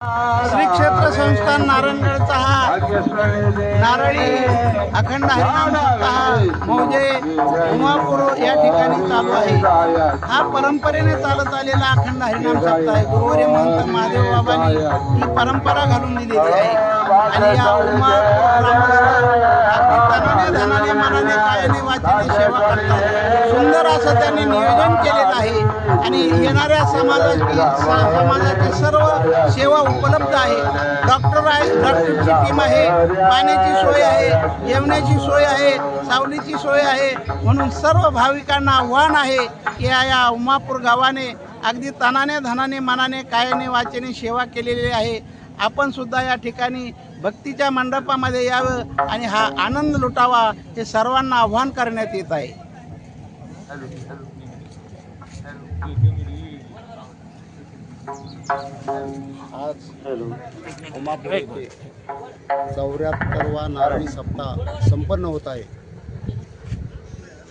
श्री क्षेत्र संस्थान नारायणगडचा हा नारळी अखंड हरिनाम सप्ताह मौजे उमापूर या ठिकाणी चालू आहे। हा परंपरेने चालत आलेला अखंड हरिनाम सप्ताह आहे। गुरुवारी महंत महादेव बाबांनी ही परंपरा घालून दिलेली आहे आणि या उमापूर ग्रामस्थ तनाने धनाने मनाने कायाने वाचेने सेवा करतात। सुंदर असं त्यांनी नियोजन केलेलं आहे आणि येणाऱ्या समाजाची सर्व सेवा उपलब्ध आहे। डॉक्टरची टीम आहे, पाण्याची सोय आहे, जेवणाची सोय आहे, सावलीची सोय आहे। म्हणून सर्व भाविकांना आव्हान आहे की या उमापूर गावाने अगदी तनाने धनाने मनाने कायाने वाचेने सेवा केलेली आहे। आपण सुद्धा या ठिकाणी भक्तीच्या मंडपामध्ये यावं आणि हा आनंद लुटावा हे सर्वांना आव्हान करण्यात येत आहे। आज उमापूर येथे 74वा नारळी सप्ताह संपन्न होत आहे।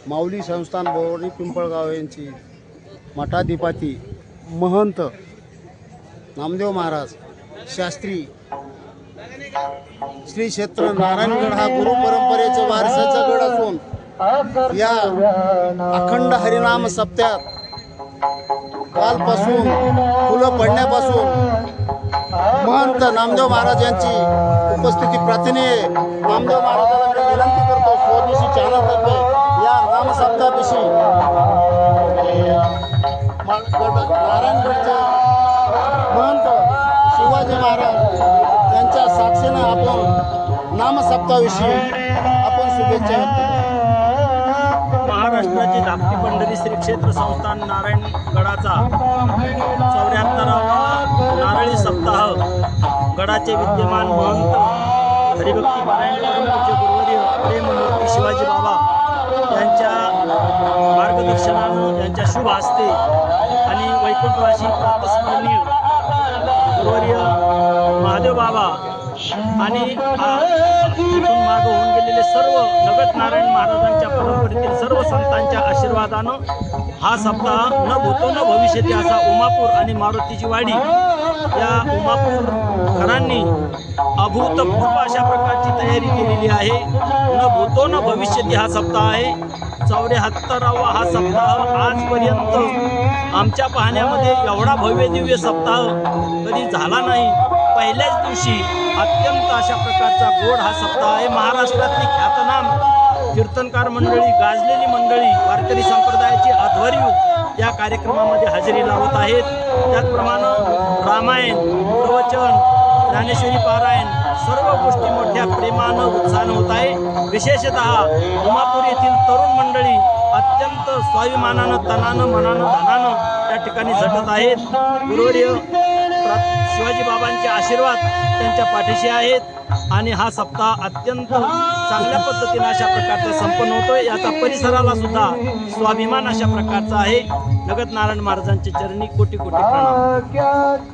माऊली संस्थान बोरणी पिंपळगाव यांची मठाधिपती महंत नामदेव महाराज शास्त्री श्री क्षेत्र नारायणगड हा गुरु परंपरेचा वारसाचा गड असून या अखंड हरिनाम सप्त्यात कालपासून फुलं पडण्यापासून महंत नामदेव महाराज यांची उपस्थिती प्रार्थने नामदेव महाराजांना मी विनंती करतो स्वदेशी चॅनलतर्फे या नामसप्ताहाविषयी नारायणगडचे महंत शिवाजी महाराज यांच्या साक्षीने आपण नामसप्ताहाविषयी आपण शुभेच्छा व्यक्त करतो। महाराष्ट्राची धाकटी पंढरी श्री क्षेत्र संस्थान नारायणगडाचा 74वा नारळी सप्ताह गडाचे विद्यमान महंत हरिभक्ती पारायण परमपूज्य गुरुवर्य प्रेममूर्ती शिवाजी बाबा यांच्या मार्गदर्शनानं त्यांच्या शुभ हस्ते आणि वैकुंठवासी प्रातस्मरणीय गुरुवर्य महादेव बाबा आणि इथून मागे होऊन गेलेले सर्व नगत नारायण महाराजांच्या परंपरेतील सर्व संतांच्या आशीर्वादानं हा सप्ताह न भूतो न भविष्यती असा उमापूर आणि मारुतीची वाडी या उमापूर घरांनी अभूतपूर्व अशा प्रकारची तयारी केलेली आहे। न भूतो न भविष्यती हा सप्ताह आहे। 74वा हा सप्ताह आजपर्यंत आमच्या पाहण्यामध्ये एवढा भव्य दिव्य सप्ताह कधी झाला नाही। पहिल्याच दिवशी अत्यंत अशा प्रकारचा गोड हा सप्ताह आहे। महाराष्ट्रातली ख्यातनाम कीर्तनकार मंडळी, गाजलेली मंडळी, वारकरी संप्रदायाची अध्वर्यू या कार्यक्रमामध्ये हजेरी लावत आहेत। त्याचप्रमाणे रामायण, प्रवचन, ज्ञानेश्वरी पारायण सर्व गोष्टी मोठ्या प्रेमानं उत्साहानं होत आहे। विशेषतः उमापूर येथील तरुण मंडळी अत्यंत स्वाभिमानानं तनानं मनानं धनानं त्या ठिकाणी झटत आहेत। गुरुवर्य शिवाजी बाबांचे आशीर्वाद त्यांच्या पाठीशी आहेत आणि हा सप्ताह अत्यंत चांगल्या पद्धतीने अशा प्रकारचा संपन्न होतोय। याचा परिसराला सुद्धा स्वाभिमान अशा प्रकारचा आहे। नगत नारायण महाराजांचे चरणी कोटी कोटी प्रणाम।